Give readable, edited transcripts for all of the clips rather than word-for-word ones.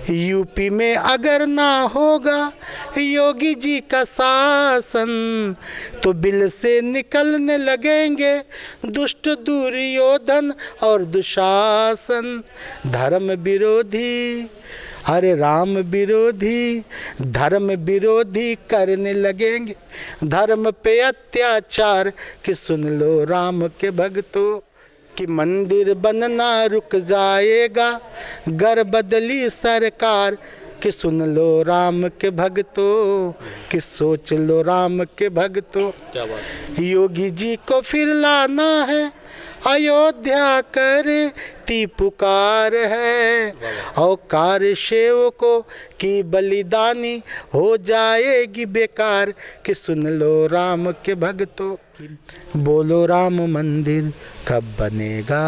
UP में अगर ना होगा योगी जी का शासन तो बिल से निकलने लगेंगे दुष्ट दुर्योधन और दुशासन। धर्म विरोधी, अरे राम विरोधी, धर्म विरोधी करने लगेंगे धर्म पे अत्याचार कि सुन लो राम के भक्तों कि मंदिर बनना रुक जाएगा गर बदली सरकार कि सुन लो राम के भक्तों कि सोच लो राम के भक्तों। क्या बात। योगी जी को फिर लाना है अयोध्या करे ती पुकार है और कार सेवकों की बलिदानी हो जाएगी बेकार कि सुन लो राम के भक्तों। बोलो राम मंदिर कब बनेगा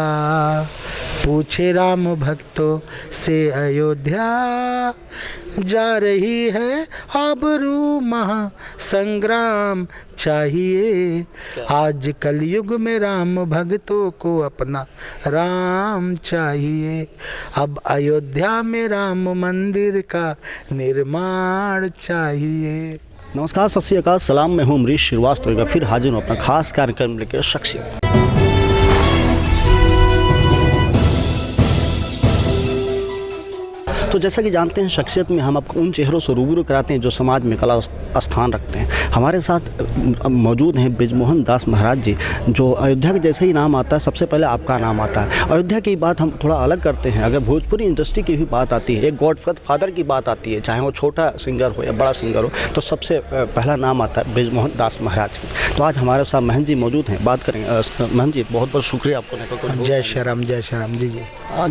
पूछे राम भक्तों से अयोध्या जा रही है आबरू महा संग्राम चाहिए आज कलयुग में राम भक्तों को अपना राम चाहिए। अब अयोध्या में राम मंदिर का निर्माण चाहिए। नमस्कार, सत श्री अकाल, सलाम। मैं हूं अमरीश श्रीवास्तव, फिर हाजिर हूं अपना खास कार्यक्रम लेकर शख्सियत। तो जैसा कि जानते हैं, शख्सियत में हम आपको उन चेहरों से रूबरू कराते हैं जो समाज में कला स्थान रखते हैं। हमारे साथ मौजूद हैं बृजमोहन दास महाराज जी, जो अयोध्या के जैसे ही नाम आता है सबसे पहले आपका नाम आता है। अयोध्या की बात हम थोड़ा अलग करते हैं। अगर भोजपुरी इंडस्ट्री की भी बात आती है, एक गॉड फादर की बात आती है, चाहे वो छोटा सिंगर हो या बड़ा सिंगर हो, तो सबसे पहला नाम आता है बृजमोहन दास महाराज की। तो आज हमारे साथ महन जी मौजूद हैं, बात करेंगे। महन जी, बहुत बहुत शुक्रिया आपको। जय श्री राम, जय श्री राम जी।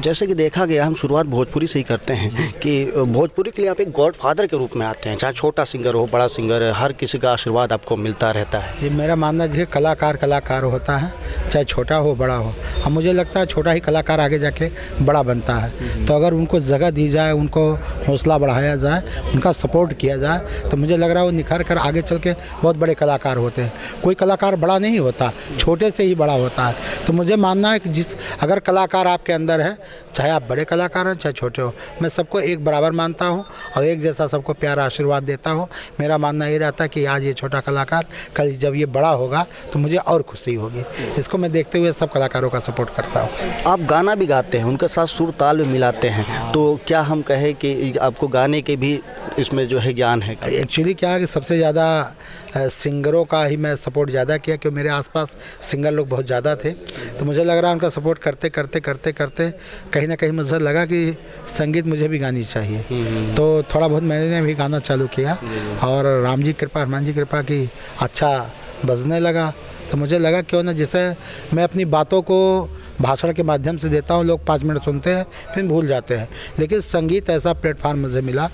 जैसे कि देखा गया, हम शुरुआत भोजपुरी से ही करते हैं कि भोजपुरी के लिए आप एक गॉड फादर के रूप में आते हैं। चाहे छोटा सिंगर हो, बड़ा सिंगर, हर किसी का आशीर्वाद आपको मिलता रहता है। ये मेरा मानना है, कलाकार होता है, चाहे छोटा हो बड़ा हो। अब मुझे लगता है छोटा ही कलाकार आगे जाके बड़ा बनता है। तो अगर उनको जगह दी जाए, उनको हौसला बढ़ाया जाए, उनका सपोर्ट किया जाए, तो मुझे लग रहा है वो निखर कर आगे चल के बहुत बड़े कलाकार होते हैं। कोई कलाकार बड़ा नहीं होता, छोटे से ही बड़ा होता है। तो मुझे मानना है कि अगर कलाकार आपके अंदर है, चाहे आप बड़े कलाकार हो चाहे छोटे हो, मैं सबको एक बराबर मानता हूँ और एक जैसा सबको प्यारा आशीर्वाद देता हूँ। मेरा मानना ये रहता है कि आज ये छोटा कलाकार, कल जब ये बड़ा होगा तो मुझे और खुशी होगी। इसको मैं देखते हुए सब कलाकारों का सपोर्ट करता हूँ। आप गाना भी गाते हैं, उनके साथ सुर ताल भी मिलाते हैं, तो क्या हम कहें कि आपको गाने के भी इसमें जो है ज्ञान है? एक्चुअली क्या है कि सबसे ज़्यादा सिंगरों का ही मैं सपोर्ट ज़्यादा किया, क्योंकि मेरे आसपास सिंगर लोग बहुत ज़्यादा थे। तो मुझे लग रहा है उनका सपोर्ट करते करते करते करते कहीं ना कहीं मुझे लगा कि संगीत मुझे भी गानी चाहिए। तो थोड़ा बहुत मैंने भी गाना चालू किया और राम जी कृपा, हनुमान जी कृपा की अच्छा बजने लगा। तो मुझे लगा क्यों ना, जैसे मैं अपनी बातों को भाषण के माध्यम से देता हूँ, लोग 5 मिनट सुनते हैं फिर भूल जाते हैं, लेकिन संगीत ऐसा प्लेटफार्म मुझे मिला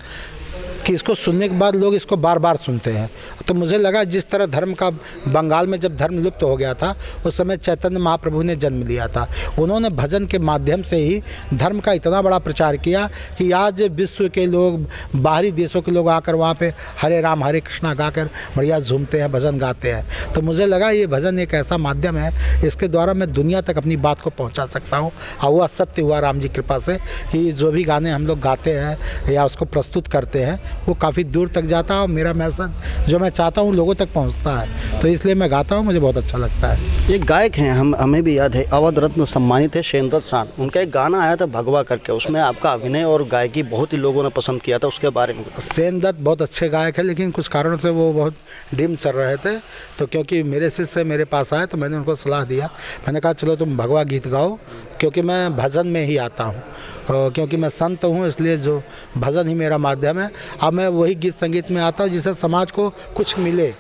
कि इसको सुनने के बाद लोग इसको बार बार सुनते हैं। तो मुझे लगा जिस तरह धर्म का, बंगाल में जब धर्म लुप्त हो गया था उस समय चैतन्य महाप्रभु ने जन्म लिया था। उन्होंने भजन के माध्यम से ही धर्म का इतना बड़ा प्रचार किया कि आज विश्व के लोग, बाहरी देशों के लोग आकर वहाँ पे हरे राम हरे कृष्णा गाकर बढ़िया झूमते हैं, भजन गाते हैं। तो मुझे लगा ये भजन एक ऐसा माध्यम है, इसके द्वारा मैं दुनिया तक अपनी बात को पहुँचा सकता हूँ। और वह सत्य हुआ राम जी कृपा से कि जो भी गाने हम लोग गाते हैं या उसको प्रस्तुत करते हैं वो काफ़ी दूर तक जाता है और मेरा मैसेज जो मैं चाहता हूँ लोगों तक पहुँचता है। तो इसलिए मैं गाता हूँ, मुझे बहुत अच्छा लगता है। एक गायक हैं, हमें भी याद है, अवध रत्न सम्मानित है शेंदत शान, उनका एक गाना आया था भगवा करके, उसमें आपका अभिनय और गायकी बहुत ही लोगों ने पसंद किया था, उसके बारे में? शेंदत बहुत अच्छे गायक है, लेकिन कुछ कारणों से वो बहुत डिम चल रहे थे। तो क्योंकि मेरे शिष्य मेरे पास आए तो मैंने उनको सलाह दिया, मैंने कहा चलो तुम भगवा गीत गाओ, क्योंकि मैं भजन में ही आता हूँ, क्योंकि मैं संत हूँ, इसलिए जो भजन ही मेरा माध्यम है। अब मैं वही गीत संगीत में आता हूँ जिससे समाज को कुछ मिले,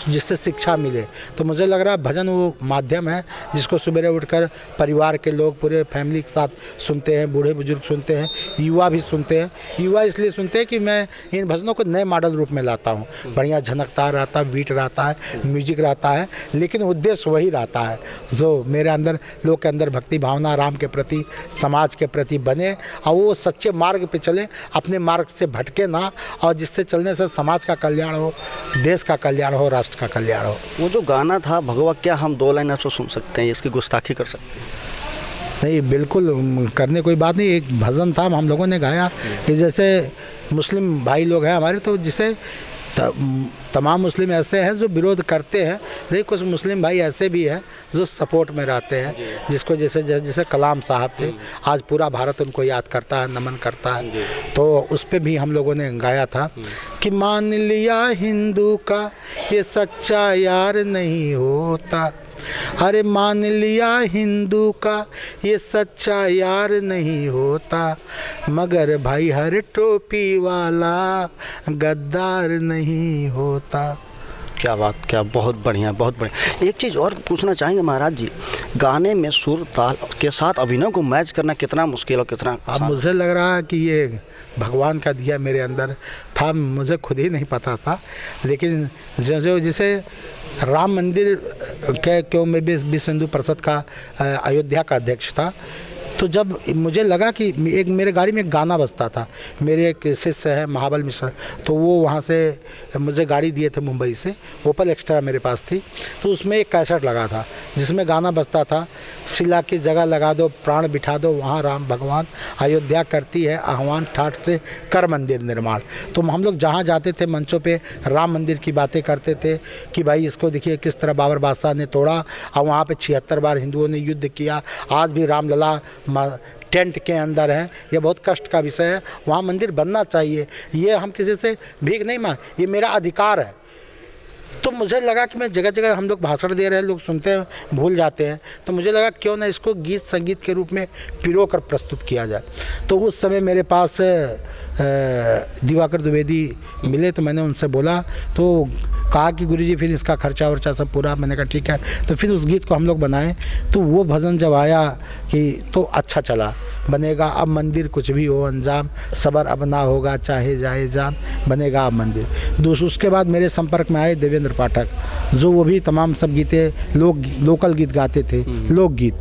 जिससे शिक्षा मिले। तो मुझे लग रहा है भजन वो माध्यम है जिसको सवेरे उठकर परिवार के लोग पूरे फैमिली के साथ सुनते हैं, बूढ़े बुजुर्ग सुनते हैं, युवा भी सुनते हैं। युवा इसलिए सुनते हैं कि मैं इन भजनों को नए मॉडल रूप में लाता हूँ, बढ़िया झनकता रहता है, बीट रहता है, म्यूजिक रहता है, लेकिन उद्देश्य वही रहता है जो मेरे अंदर, लोग के अंदर भक्ति भावना राम के प्रति, समाज के प्रति बने और वो सच्चे मार्ग पे चले, अपने मार्ग से भटके ना, और जिससे चलने से समाज का कल्याण हो, देश का कल्याण हो, राष्ट्र का कल्याण हो। वो जो गाना था भगवा, क्या हम 2 लाइन आपसे सुन सकते हैं, इसकी गुस्ताखी कर सकते हैं? नहीं, बिल्कुल करने कोई बात नहीं। एक भजन था हम लोगों ने गाया कि जैसे मुस्लिम भाई लोग हैं हमारे, तो जिसे तमाम मुस्लिम ऐसे हैं जो विरोध करते हैं, लेकिन कुछ मुस्लिम भाई ऐसे भी हैं जो सपोर्ट में रहते हैं, जिसको जैसे कलाम साहब थे, आज पूरा भारत उनको याद करता है, नमन करता है। तो उस पे भी हम लोगों ने गाया था कि मान लिया हिंदू का ये सच्चा यार नहीं होता, अरे मान लिया हिंदू का ये सच्चा यार नहीं होता, मगर भाई हर टोपी वाला गद्दार नहीं होता। क्या बात, क्या बहुत बढ़िया, बहुत बढ़िया। एक चीज़ और पूछना चाहेंगे महाराज जी, गाने में सुर ताल के साथ अभिनय को मैच करना कितना मुश्किल और कितना अब मुझे लग रहा है कि ये भगवान का दिया मेरे अंदर था, मुझे खुद ही नहीं पता था। लेकिन जैसे राम मंदिर के क्यों मैं भी विश्व हिंदू परिषद का अयोध्या का अध्यक्ष था, तो जब मुझे लगा कि एक मेरे गाड़ी में एक गाना बजता था, मेरे एक शिष्य है महाबल मिश्र, तो वो वहाँ से मुझे गाड़ी दिए थे मुंबई से, ओपल एक्स्ट्रा मेरे पास थी, तो उसमें एक कैसेट लगा था जिसमें गाना बजता था, शिला की जगह लगा दो प्राण बिठा दो, वहाँ राम भगवान अयोध्या करती है आह्वान, ठाठ से कर मंदिर निर्माण। तो हम लोग जहाँ जाते थे मंचों पे राम मंदिर की बातें करते थे कि भाई इसको देखिए किस तरह बाबर बादशाह ने तोड़ा और वहाँ पे 76 बार हिंदुओं ने युद्ध किया, आज भी रामलला टेंट के अंदर है, ये बहुत कष्ट का विषय है, वहाँ मंदिर बनना चाहिए, ये हम किसी से भीख नहीं मांग, ये मेरा अधिकार है। तो मुझे लगा कि मैं जगह जगह हम लोग भाषण दे रहे हैं, लोग सुनते हैं भूल जाते हैं, तो मुझे लगा क्यों ना इसको गीत संगीत के रूप में पिरो कर प्रस्तुत किया जाए। तो उस समय मेरे पास दिवाकर द्विवेदी मिले, तो मैंने उनसे बोला, तो कहा कि गुरुजी फिर इसका खर्चा वर्चा सब पूरा, मैंने कहा ठीक है। तो फिर उस गीत को हम लोग बनाए, तो वो भजन जब आया कि तो अच्छा चला, बनेगा अब मंदिर कुछ भी हो अंजाम, सबर अब ना होगा चाहे जाए जान, बनेगा अब मंदिर। उसके बाद मेरे संपर्क में आए देवेंद्र पाठक, जो वो भी तमाम सब गीतें लोकल गीत गाते थे, लोकगीत।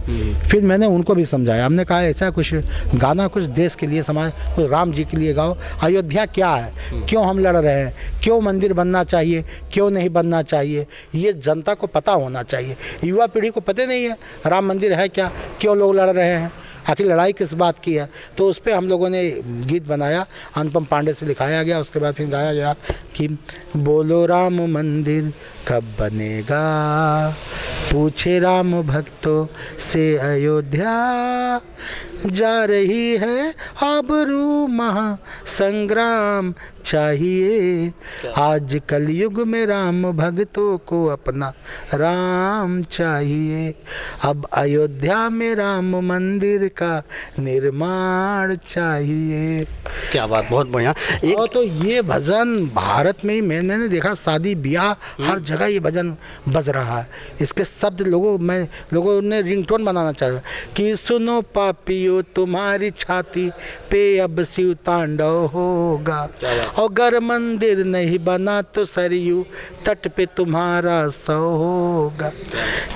फिर मैंने उनको भी समझाया, हमने कहा ऐसा कुछ गाना कुछ देश के लिए, समाज, कुछ राम जी के लिए गाओ, अयोध्या क्या है, क्यों हम लड़ रहे हैं, क्यों मंदिर बनना चाहिए, क्यों नहीं बनना चाहिए, ये जनता को पता होना चाहिए। युवा पीढ़ी को पता नहीं है राम मंदिर है क्या, क्यों लोग लड़ रहे हैं, आखिर लड़ाई किस बात की है। तो उस पर हम लोगों ने गीत बनाया, अनुपम पांडे से लिखाया गया, उसके बाद फिर गाया गया कि बोलो राम मंदिर कब बनेगा, पूछे राम भक्तों से अयोध्या, जा रही है आबरू महा संग्राम चाहिए, आज कलयुग में राम भक्तों को अपना राम चाहिए, अब अयोध्या में राम मंदिर का निर्माण चाहिए। क्या बात, बहुत बढ़िया। और तो ये भजन भारत में ही मैंने देखा, शादी ब्याह हर जगह ये भजन बज रहा है। इसके शब्द लोगों ने रिंगटोन बनाना चाहिए कि सुनो पापियों तुम्हारी छाती पे अब शिव तांडव होगा, और अगर मंदिर नहीं बना तो सरयू तट पे तुम्हारा सौ होगा,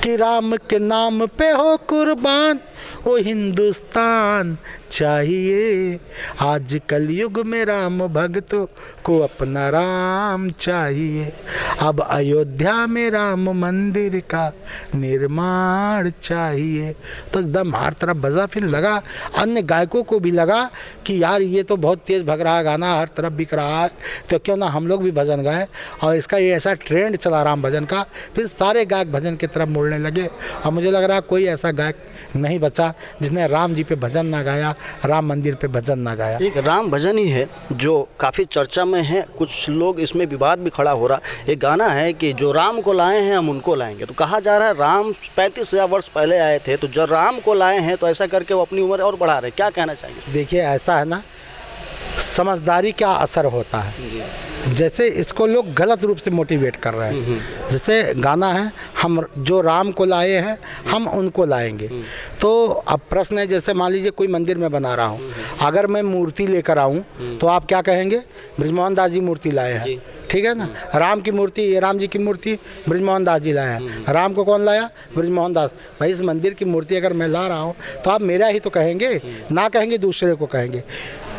कि राम के नाम पे हो कुर्बान वो हिंदुस्तान चाहिए, आज कलयुग में राम भक्तों को अपना राम चाहिए, अब अयोध्या में राम मंदिर का निर्माण चाहिए। तो एकदम हर तरफ बजा। फिर लगा अन्य गायकों को भी लगा कि यार ये तो बहुत तेज़ भग रहा है गाना, हर तरफ बिक रहा है, तो क्यों ना हम लोग भी भजन गाएं। और इसका ये ऐसा ट्रेंड चला राम भजन का, फिर सारे गायक भजन की तरफ मुड़ने लगे। और मुझे लग रहा कोई ऐसा गायक नहीं बचा जिसने राम जी पे भजन ना गाया, राम मंदिर पे भजन ना गाया। एक राम भजन ही है जो काफ़ी चर्चा में है, कुछ लोग इसमें विवाद भी खड़ा हो रहा। एक गाना है कि जो राम को लाए हैं हम उनको लाएंगे, तो कहा जा रहा है राम 35,000 वर्ष पहले आए थे, तो जब राम को लाए हैं तो ऐसा करके वो अपनी उम्र और बढ़ा रहे, क्या कहना चाहिए? देखिए ऐसा है ना, समझदारी का असर होता है। जैसे इसको लोग गलत रूप से मोटिवेट कर रहे हैं। जैसे गाना है हम जो राम को लाए हैं हम उनको लाएंगे, तो अब प्रश्न है जैसे मान लीजिए कोई मंदिर में बना रहा हूँ, अगर मैं मूर्ति लेकर आऊँ तो आप क्या कहेंगे, ब्रजमोहन दास जी मूर्ति लाए हैं, ठीक है ना। राम की मूर्ति, ये राम जी की मूर्ति ब्रजमोहन दास जी लाए हैं। राम को कौन लाया? ब्रजमोहन दास। भाई इस मंदिर की मूर्ति अगर मैं ला रहा हूँ तो आप मेरा ही तो कहेंगे, ना कहेंगे दूसरे को कहेंगे।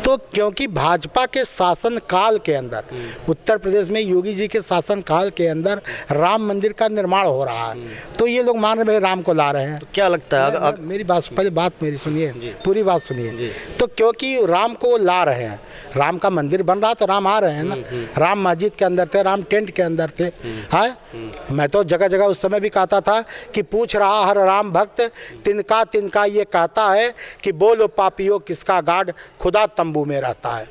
तो तो क्योंकि भाजपा के शासन काल के अंदर उत्तर प्रदेश में योगी जी के शासन काल के अंदर राम मंदिर का निर्माण हो रहा है, तो ये लोग मान रहे भाई राम को ला रहे हैं। तो क्या लगता है मेरी बात, पहले बात मेरी सुनिए, पूरी बात सुनिए। तो क्योंकि राम को ला रहे हैं, राम का मंदिर बन रहा तो राम आ रहे हैं ना, राम मस्जिद के अंदर थे, राम टेंट के अंदर थे। हाँ, मैं तो जगह जगह उस समय भी कहता था कि पूछ रहा हर राम भक्त तिनका तिनका ये कहता है कि बोलो पापियों किसका गार्ड खुदा तंबू में रहता है।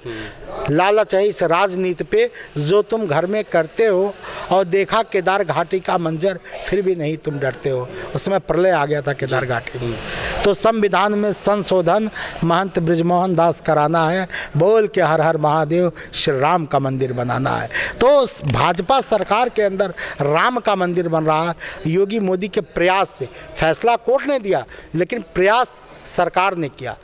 लालच है इस राजनीति पे जो तुम घर में करते हो, और देखा केदार घाटी का मंजर फिर भी नहीं तुम डरते हो। उस समय प्रलय आ गया था केदार घाटी में। तो संविधान में संशोधन महंत ब्रिजमोहन दास कराना है, बोल के हर हर महादेव श्री राम का मंदिर बनाना है। तो भाजपा सरकार के अंदर राम का मंदिर बन रहा है योगी मोदी के प्रयास से। फैसला कोर्ट ने दिया लेकिन प्रयास सरकार ने किया।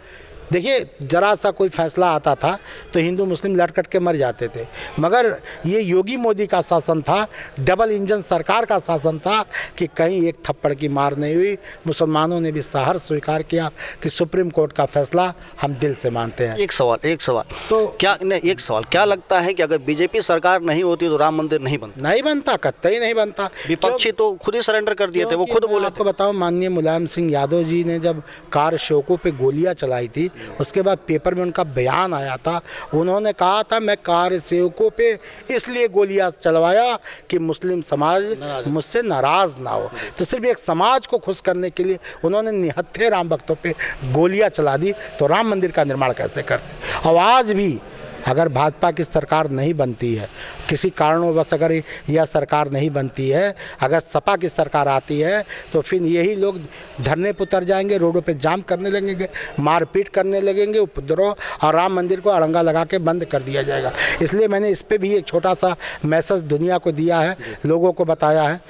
देखिए, जरा सा कोई फैसला आता था तो हिंदू मुस्लिम लड़कट के मर जाते थे, मगर ये योगी मोदी का शासन था, डबल इंजन सरकार का शासन था कि कहीं एक थप्पड़ की मार नहीं हुई। मुसलमानों ने भी सहर्ष स्वीकार किया कि सुप्रीम कोर्ट का फैसला हम दिल से मानते हैं। एक सवाल तो क्या लगता है कि अगर बीजेपी सरकार नहीं होती तो राम मंदिर नहीं बनता? कतई नहीं बनता। विपक्षी तो खुद ही सरेंडर कर दिए थे, वो खुद बोले। आपको बताऊं, माननीय मुलायम सिंह यादव जी ने जब कार शोकों पे गोलियां चलाई थी, उसके बाद पेपर में उनका बयान आया था। उन्होंने कहा था मैं कार सेवकों पे इसलिए गोलियां चलवाया कि मुस्लिम समाज मुझसे नाराज ना हो। तो सिर्फ एक समाज को खुश करने के लिए उन्होंने निहत्थे राम भक्तों पे गोलियां चला दी। तो राम मंदिर का निर्माण कैसे करते? और आज भी अगर भाजपा की सरकार नहीं बनती है, किसी कारणवश अगर यह सरकार नहीं बनती है, अगर सपा की सरकार आती है, तो फिर यही लोग धरने पर उतर जाएंगे, रोडों पे जाम करने लगेंगे, मारपीट करने लगेंगे, उपद्रव, और राम मंदिर को अड़ंगा लगा के बंद कर दिया जाएगा। इसलिए मैंने इस पर भी एक छोटा सा मैसेज दुनिया को दिया है, लोगों को बताया है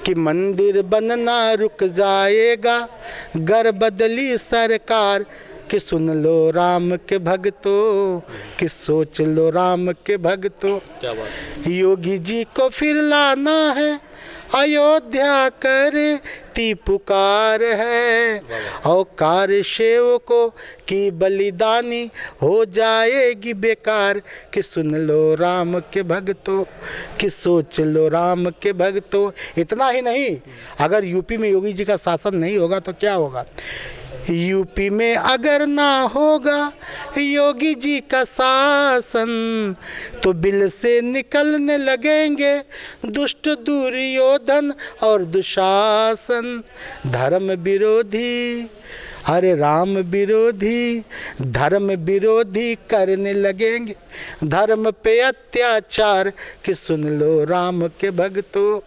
कि मंदिर बनना रुक जाएगा गर बदली सरकार, कि सुन लो राम के भक्तों, कि सोच लो राम के भक्तों। क्या बात? योगी जी को फिर लाना है, अयोध्या करे ती पुकार है, और कार सेवकों की बलिदानी हो जाएगी बेकार, कि सुन लो राम के भक्तों, कि सोच लो राम के भक्तों। इतना ही नहीं, अगर यूपी में योगी जी का शासन नहीं होगा तो क्या होगा? यूपी में अगर ना होगा योगी जी का शासन, तो बिल से निकलने लगेंगे दुष्ट दुर्योधन और दुशासन। धर्म विरोधी, अरे राम विरोधी, धर्म विरोधी करने लगेंगे धर्म पे अत्याचार, कि सुन लो राम के भक्तों,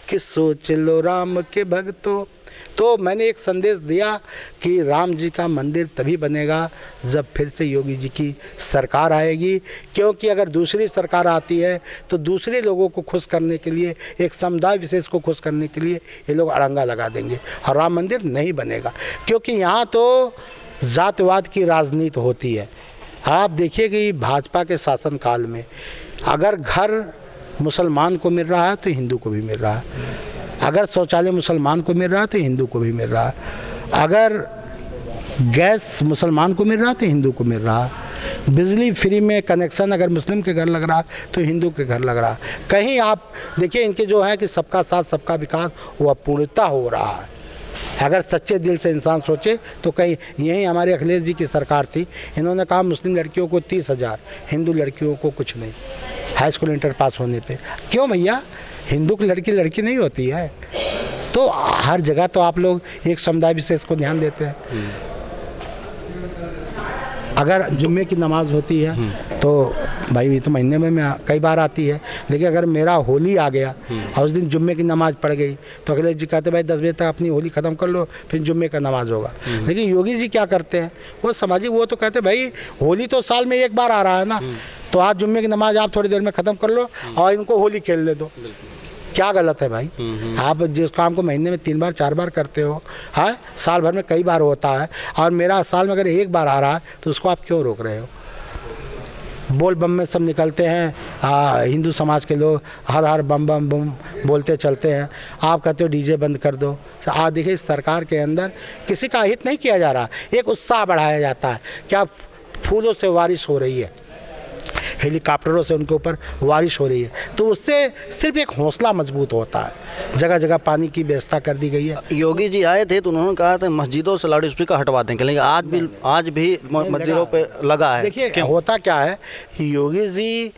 कि सोच लो राम के भक्तों। तो मैंने एक संदेश दिया कि राम जी का मंदिर तभी बनेगा जब फिर से योगी जी की सरकार आएगी, क्योंकि अगर दूसरी सरकार आती है तो दूसरे लोगों को खुश करने के लिए, एक समुदाय विशेष को खुश करने के लिए ये लोग अड़ंगा लगा देंगे और राम मंदिर नहीं बनेगा। क्योंकि यहाँ तो जातिवाद की राजनीति होती है। आप देखिए कि भाजपा के शासनकाल में अगर घर मुसलमान को मिल रहा है तो हिंदू को भी मिल रहा है, अगर शौचालय मुसलमान को मिल रहा है तो हिंदू को भी मिल रहा है, अगर गैस मुसलमान को मिल रहा है तो हिंदू को मिल रहा है, बिजली फ्री में कनेक्शन अगर मुस्लिम के घर लग रहा है तो हिंदू के घर लग रहा है। कहीं आप देखिए इनके जो है कि सबका साथ सबका विकास वो अपूर्णता हो रहा है। अगर सच्चे दिल से इंसान सोचे तो कहीं यही हमारे अखिलेश जी की सरकार थी, इन्होंने कहा मुस्लिम लड़कियों को 30,000, हिंदू लड़कियों को कुछ नहीं, हाई स्कूल इंटर पास होने पे। क्यों भैया? हिंदू की लड़की लड़की नहीं होती है। तो हर जगह तो आप लोग एक समुदाय विशेष को ध्यान देते हैं। अगर जुम्मे की नमाज होती है तो भाई ये तो महीने में कई बार आती है, लेकिन अगर मेरा होली आ गया और उस दिन जुम्मे की नमाज पड़ गई तो अखिलेश जी कहते भाई 10 बजे तक अपनी होली ख़त्म कर लो, फिर जुम्मे का नमाज होगा। लेकिन योगी जी क्या करते हैं, वो सामाजिक, वो तो कहते भाई होली तो साल में एक बार आ रहा है ना, तो आज जुम्मे की नमाज आप थोड़ी देर में ख़त्म कर लो और इनको होली खेलने दो। क्या गलत है भाई? आप जिस काम को महीने में 3 बार 4 बार करते हो, हाँ, साल भर में कई बार होता है, और मेरा साल में अगर एक बार आ रहा है तो उसको आप क्यों रोक रहे हो? बोल बम में सब निकलते हैं, हिंदू समाज के लोग हर हर बम बम बम बोलते चलते हैं, आप कहते हो डीजे बंद कर दो। आज देखिए सरकार के अंदर किसी का हित नहीं किया जा रहा, एक उत्साह बढ़ाया जाता है। क्या फूलों से बारिश हो रही है, हेलीकॉप्टरों से उनके ऊपर बारिश हो रही है, तो उससे सिर्फ एक हौसला मजबूत होता है। जगह जगह पानी की व्यवस्था कर दी गई है। योगी जी आए थे तो उन्होंने कहा था मस्जिदों से लाउड स्पीकर हटवा देंगे, लेकिन आज भी मस्जिदों पे लगा है। देखिए होता क्या है, योगी जी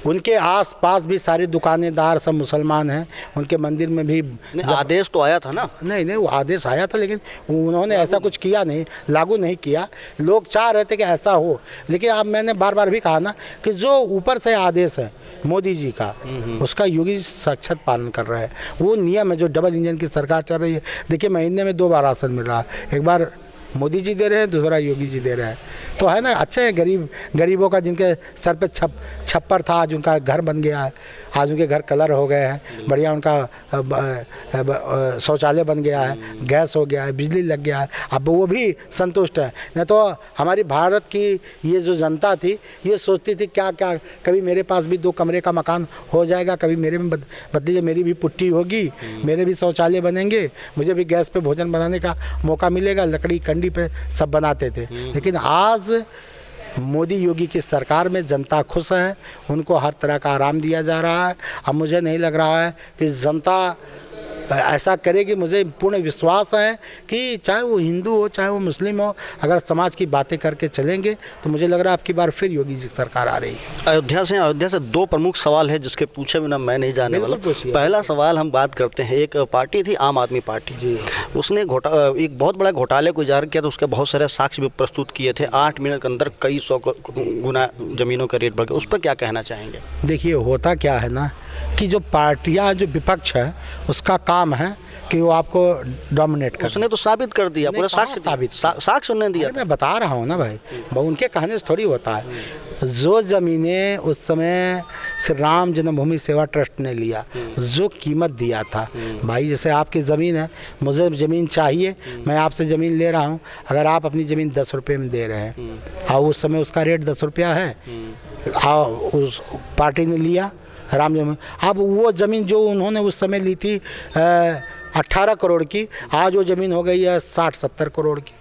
उनके आस-पास भी सारे दुकानेदार सब मुसलमान हैं, उनके मंदिर में भी आदेश तो आया था ना। नहीं वो आदेश आया था, लेकिन उन्होंने ऐसा कुछ किया नहीं, लागू नहीं किया। लोग चाह रहे थे कि ऐसा हो, लेकिन अब मैंने बार बार भी कहा ना कि जो ऊपर से आदेश है मोदी जी का, उसका योगी साक्षात पालन कर रहा है। वो नियम है जो डबल इंजन की सरकार चल रही है। देखिए महीने में 2 बार राशन मिल रहा है, एक बार मोदी जी दे रहे हैं, दूसरा योगी जी दे रहे हैं, तो है ना। अच्छे हैं गरीबों का, जिनके सर पे छप्पर था आज उनका घर बन गया है, आज उनके घर कलर हो गए हैं, बढ़िया उनका शौचालय बन गया है, गैस हो गया है, बिजली लग गया है, अब वो भी संतुष्ट है। नहीं तो हमारी भारत की ये जो जनता थी ये सोचती थी क्या क्या, कभी मेरे पास भी 2 कमरे का मकान हो जाएगा, कभी मेरे में बदली मेरी भी पुट्टी होगी, मेरे भी शौचालय बनेंगे, मुझे भी गैस पे भोजन बनाने का मौका मिलेगा, लकड़ी कंडी पे सब बनाते थे। लेकिन आज मोदी योगी की सरकार में जनता खुश है, उनको हर तरह का आराम दिया जा रहा है। अब मुझे नहीं लग रहा है कि जनता ऐसा करेगी। मुझे पूर्ण विश्वास है कि चाहे वो हिंदू हो चाहे वो मुस्लिम हो, अगर समाज की बातें करके चलेंगे तो मुझे लग रहा है अब की बार फिर योगी जी की सरकार आ रही है। अयोध्या से 2 प्रमुख सवाल है जिसके पूछे बिना मैं नहीं जाने वाला। पहला सवाल हम बात करते हैं, एक पार्टी थी आम आदमी पार्टी जी, उसने एक बहुत बड़ा घोटाले को उजागर किया, तो उसके बहुत सारे साक्ष्य भी प्रस्तुत किए थे। 8 मिनट के अंदर कई 100 गुना ज़मीनों का रेट बढ़ गया, उस पर क्या कहना चाहेंगे? देखिए होता क्या है ना कि जो पार्टियां, जो विपक्ष है उसका काम है कि वो आपको डोमिनेट कर। उसने तो साबित कर दिया, पूरा साक्ष्य उन्होंने दिया। मैं बता रहा हूँ ना भाई, उनके कहने से थोड़ी होता है। जो ज़मीनें उस समय श्री राम जन्मभूमि सेवा ट्रस्ट ने लिया, जो कीमत दिया था भाई, जैसे आपकी ज़मीन है, मुझे ज़मीन चाहिए, मैं आपसे ज़मीन ले रहा हूँ, अगर आप अपनी ज़मीन 10 रुपये में दे रहे हैं और उस समय उसका रेट 10 रुपया है, उस पार्टी ने लिया राम जन्म, अब वो ज़मीन जो उन्होंने उस समय ली थी 18 करोड़ की, आज वो ज़मीन हो गई है 60-70 करोड़ की।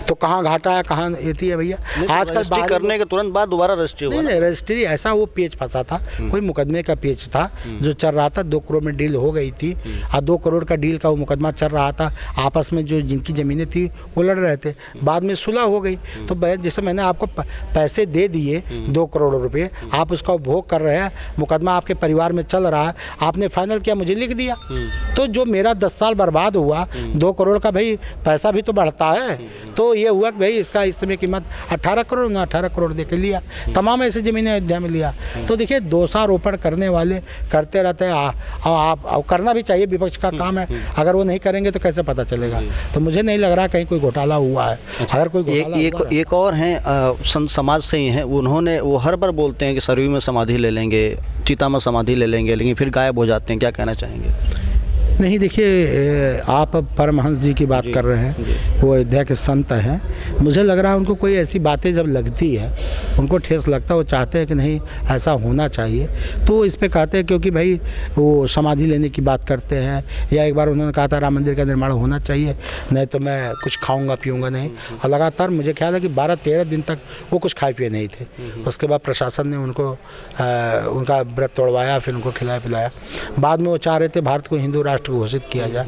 तो कहाँ घाटा है, कहाँ एती है भैया। आजकल करने के तुरंत बाद दोबारा रजिस्ट्री हुआ। नहीं रजिस्ट्री ऐसा वो पेच फंसा था, कोई मुकदमे का पेच था जो चल रहा था। 2 करोड़ में डील हो गई थी और 2 करोड़ का डील का वो मुकदमा चल रहा था। आपस में जो जिनकी ज़मीनें थी वो लड़ रहे थे, बाद में सुलह हो गई। तो जैसे मैंने आपको पैसे दे दिए 2 करोड़ रुपये, आप उसका उपभोग कर रहे हैं, मुकदमा आपके परिवार में चल रहा है, आपने फाइनल किया, मुझे लिख दिया, तो जो मेरा 10 साल बर्बाद हुआ 2 करोड़ का, भाई पैसा भी तो बढ़ता है। तो ये हुआ कि भाई इसका इस समय कीमत 18 करोड़ ना 18 करोड़ दे के लिया, तमाम ऐसे ज़मीनें अयोध्या में लिया। तो देखिए दोषारोपण करने वाले करते रहते हैं, आप करना भी चाहिए, विपक्ष का काम है, अगर वो नहीं करेंगे तो कैसे पता चलेगा। तो मुझे नहीं लग रहा कहीं कोई घोटाला हुआ है। अगर कोई एक और हैं संत समाज से ही हैं, वो हर बार बोलते हैं कि सरयू में समाधि ले लेंगे, चिता में समाधि ले लेंगे, लेकिन फिर गायब हो जाते हैं, क्या कहना चाहेंगे? नहीं देखिए, आप परमहंस जी की बात कर रहे हैं, वो अयोध्या के संत हैं। मुझे लग रहा है उनको कोई ऐसी बातें जब लगती है, उनको ठेस लगता है, वो चाहते हैं कि नहीं ऐसा होना चाहिए, तो इस पे कहते हैं, क्योंकि भाई वो समाधि लेने की बात करते हैं। या एक बार उन्होंने कहा था राम मंदिर का निर्माण होना चाहिए, नहीं तो मैं कुछ खाऊंगा पीऊंगा नहीं, और लगातार मुझे ख्याल है कि 12-13 दिन तक वो कुछ खाए पिए नहीं थे। उसके बाद प्रशासन ने उनको उनका व्रत तोड़वाया, फिर उनको खिलाया पिलाया। बाद में वो चाह रहे थे भारत को हिंदू राष्ट्र घोषित किया जाए।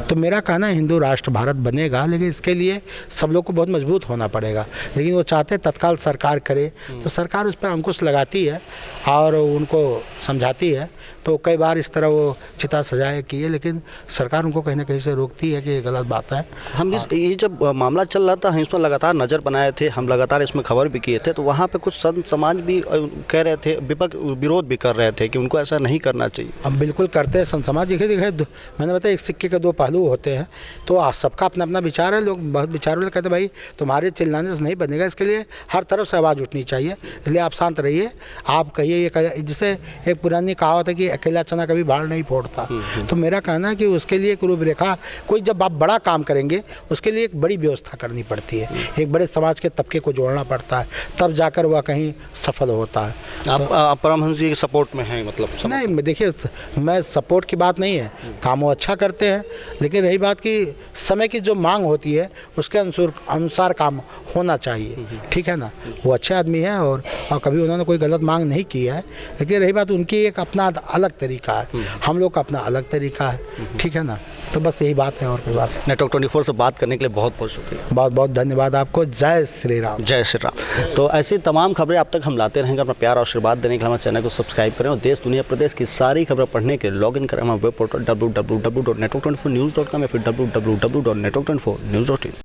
तो मेरा कहना है हिंदू राष्ट्र भारत बनेगा, लेकिन इसके लिए सब लोग को बहुत मजबूत होना पड़ेगा। लेकिन वो चाहते तत्काल सरकार करे, तो सरकार उस पर अंकुश लगाती है और उनको समझाती है। तो कई बार इस तरह वो चिता सजाए की है, लेकिन सरकार उनको कहीं ना कहीं से रोकती है कि ये गलत बात है। हम ये जब मामला चल रहा था, हम इसमें लगातार नज़र बनाए थे, हम लगातार इसमें खबर भी किए थे, तो वहाँ पे कुछ संत समाज भी कह रहे थे, विपक्ष विरोध भी कर रहे थे कि उनको ऐसा नहीं करना चाहिए। हम बिल्कुल करते हैं, संत समाज दिखे मैंने बताया एक सिक्के के 2 पहलू होते हैं, तो सबका अपना अपना विचार है। लोग बहुत विचार वाले कहते हैं भाई तुम्हारे चिल्लाने से नहीं बनेगा, इसके लिए हर तरफ से आवाज़ उठनी चाहिए, इसलिए आप शांत रहिए, आप कहिए। ये जैसे एक पुरानी कहावत है कि अकेला चना कभी भाड़ नहीं फोड़ता। तो मेरा कहना है कि उसके लिए एक रूपरेखा, कोई जब आप बड़ा काम करेंगे उसके लिए एक बड़ी व्यवस्था करनी पड़ती है, एक बड़े समाज के तबके को जोड़ना पड़ता है, तब जाकर वह कहीं सफल होता है। आप परमहंस जी के सपोर्ट में हैं मतलब? नहीं देखिए, मैं सपोर्ट की बात नहीं है, काम वो अच्छा करते हैं, लेकिन रही बात कि समय की जो मांग होती है उसके अनुसार काम होना चाहिए, ठीक है ना। वो अच्छे आदमी हैं और कभी उन्होंने कोई गलत मांग नहीं की है, लेकिन रही बात उनकी एक अपना अलग तरीका है, हम लोग का अपना अलग तरीका है, ठीक है ना। तो बस यही बात है और कोई बात नहीं। नेटवर्क 24 से बात करने के लिए बहुत बहुत शुक्रिया। बहुत बहुत धन्यवाद आपको। जय श्री राम। जय श्री राम। तो ऐसी तमाम खबरें आप तक हम लाते रहेंगे। अपना प्यार और आशीर्वाद देने के लिए हमारे चैनल को सब्सक्राइब करें और देश दुनिया प्रदेश की सारी खबरें पढ़ने के लिए लॉगिन करें हमारे वेब पोर्टल www.network24news.com या फिर www.network24news.in।